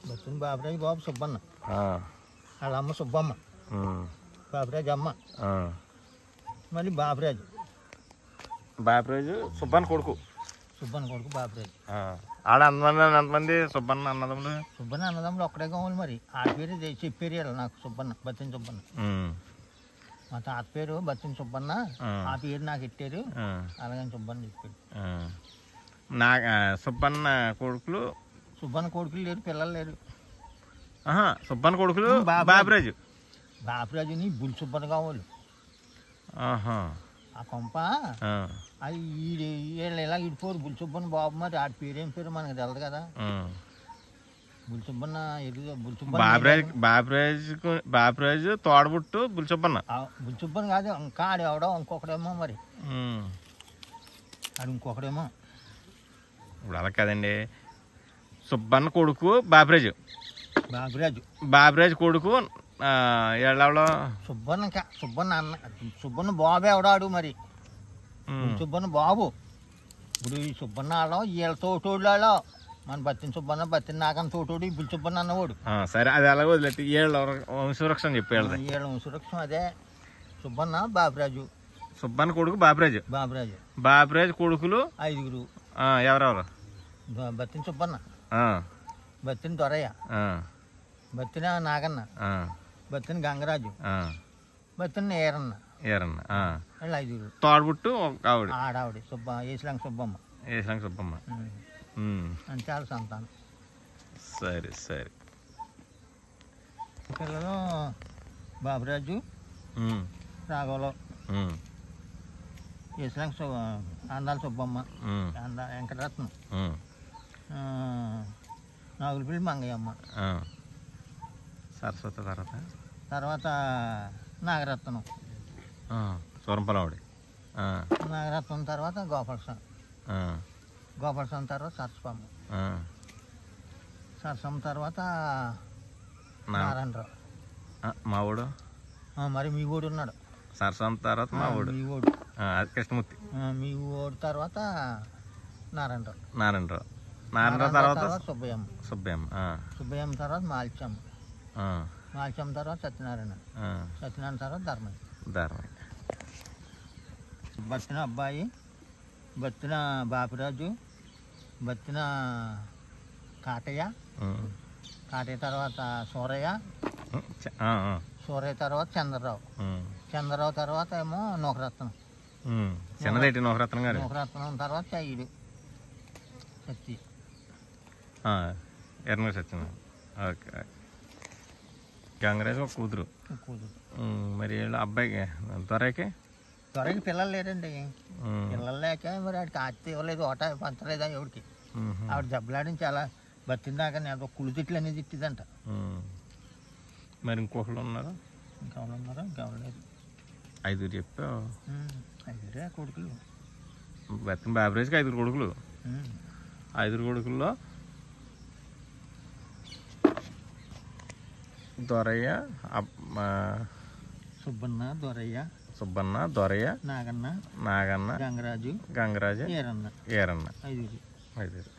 బత్తిన బాబురాజు బాబు సుబ్బన్న, వాళ్ళ అమ్మ సుబ్బమ్మ, బాబురాజు అమ్మ, మళ్ళీ బాబురాజు సుబ్బన్న కొడుకు. సుబ్బన్న కొడుకు బాబురాజు. ఆడ ఎంతమంది సుబ్బన్న అన్నదమ్ములు? సుబ్బన్న అన్నదమ్ములు ఒక్కడే కావాలి. మరి ఆ పేరు చెప్పారు వీళ్ళు నాకు, సుబ్బన్న, బత్తిన సుబ్బన్న. మా తాత పేరు బత్తిన సుబ్బన్న, ఆ పేరు నాకు ఇట్టారు, అలాగని సుబ్బన్న చెప్పారు. సుబ్బన్న కొడుకులు లేరు, పిల్లలు లేరు. సుబ్బన్న కొడుకులు బాబురాజు. బాబురాజుని బుల్ సుబ్బన్న కావాలి. ఆ కొంప అది వీళ్ళు ఇలా ఇడిపోరు. బుల్ సుబ్బన్న బాబు, మరి ఆడి పేరేం పేరు మనకు తెలదు కదా. బుల్ సుబ్బన్న బుల్ సుబ్బన్న బాబురాజు తోడబుట్టు బుల్ సుబ్బన్న. బుల్ సుబ్బన్న కాదు, ఇంకా ఆడెవడో ఇంకొకడేమో. మరి ఆడు ఇంకొకడేమో. ఇప్పుడు అలా కదండి, సుబ్బన్న కొడుకు బాబురాజు కొడుకు ఎవడో సుబ్బన్న అన్న, సుబ్బన్న బాబు ఎవడాడు మరి. సుబ్బన్న బాబు. ఇప్పుడు ఈ సుబ్బన్న ఆడో వీళ్ళ తోటోళ్ళు ఆడో, మన బత్తిన సుబ్బన్న, బత్తిన నాకన్న తోటోడు బుల్ సుబ్బన్న అన్నవాడు. సరే, అది అలాగే వదిలేట్టు వీళ్ళ వంశవృక్షం చెప్పేది. వీళ్ళ వంశవృక్షం అదే సుబ్బన్న బాబురాజు. సుబ్బన్న కొడుకు బాబురాజు కొడుకులు 5. ఎవరెవరు? బత్తిన సుబ్బన్న, బత్తిన దొరయ్య, బత్తిన నాగన్న, బత్తిన గంగరాజు, బత్తిన ఏరన్న. వాళ్ళు 5. తోడబుట్టు ఆడావిడ ఏసులంక సుబ్బమ్మ. అంతే వాళ్ళ సంతానం. సరే. పిల్లలు బాబురాజు, రాఘవలో, ఏసులంక అందాల సుబ్బమ్మ, వెంకటరత్నం, నాగులపల్లి మంగయ్యమ్మ, సరస్వతి తర్వాత నాగరత్నం, సూరంపలవాడి, నాగరత్నం తర్వాత గోపాలస్వామి, తర్వాత సరస్వమ్మ, సరస్వమ్మ తర్వాత నారాయణరావు. మావోడు మరి మీ ఊడు ఉన్నాడు. సరస్వమ్మ తర్వాత మా ఊడు, కృష్ణమూర్తి. మీ ఊడు తర్వాత నారాయణరావు తర్వాత సుబ్బయ్యమ్మ తర్వాత మాల్చమ్మ, తర్వాత సత్యనారాయణ తర్వాత ధర్మయ్య. బత్తిన అబ్బాయి బత్తిన బాపిరాజు, బత్తిన కాటయ్య తర్వాత సూరయ్య తర్వాత చంద్రరావు తర్వాత ఏమో నూకరత్నం. నూకరత్నం తర్వాత చయ్యుడు సత్య. ఓకే. గంగరాజు ఒక కూతురు. మరి అబ్బాయికి త్వరకి పిల్లలు లేరండి. పిల్లలు లేక మరి ఆడికి ఆస్తి ఇవ్వలేదు, ఓట పంచలేదా ఎవరికి. ఆవిడ దెబ్బలాడిని చాలా బతిందాక నేను కుళ్ళు తిట్లు అనేది తిట్టిదంట. మరి ఇంకొకళ్ళు ఉన్నారా? ఇంకెవరు లేదు. 5 చెప్పావు. 5 కొడుకులు. బతిన బాబురాజుకి 5 కొడుకులు. 5 కొడుకుల్లో దొరయ్య, సుబ్బన్న, దొరయ్య, నాగన్న, గంగరాజు, ఏరన్న. 5.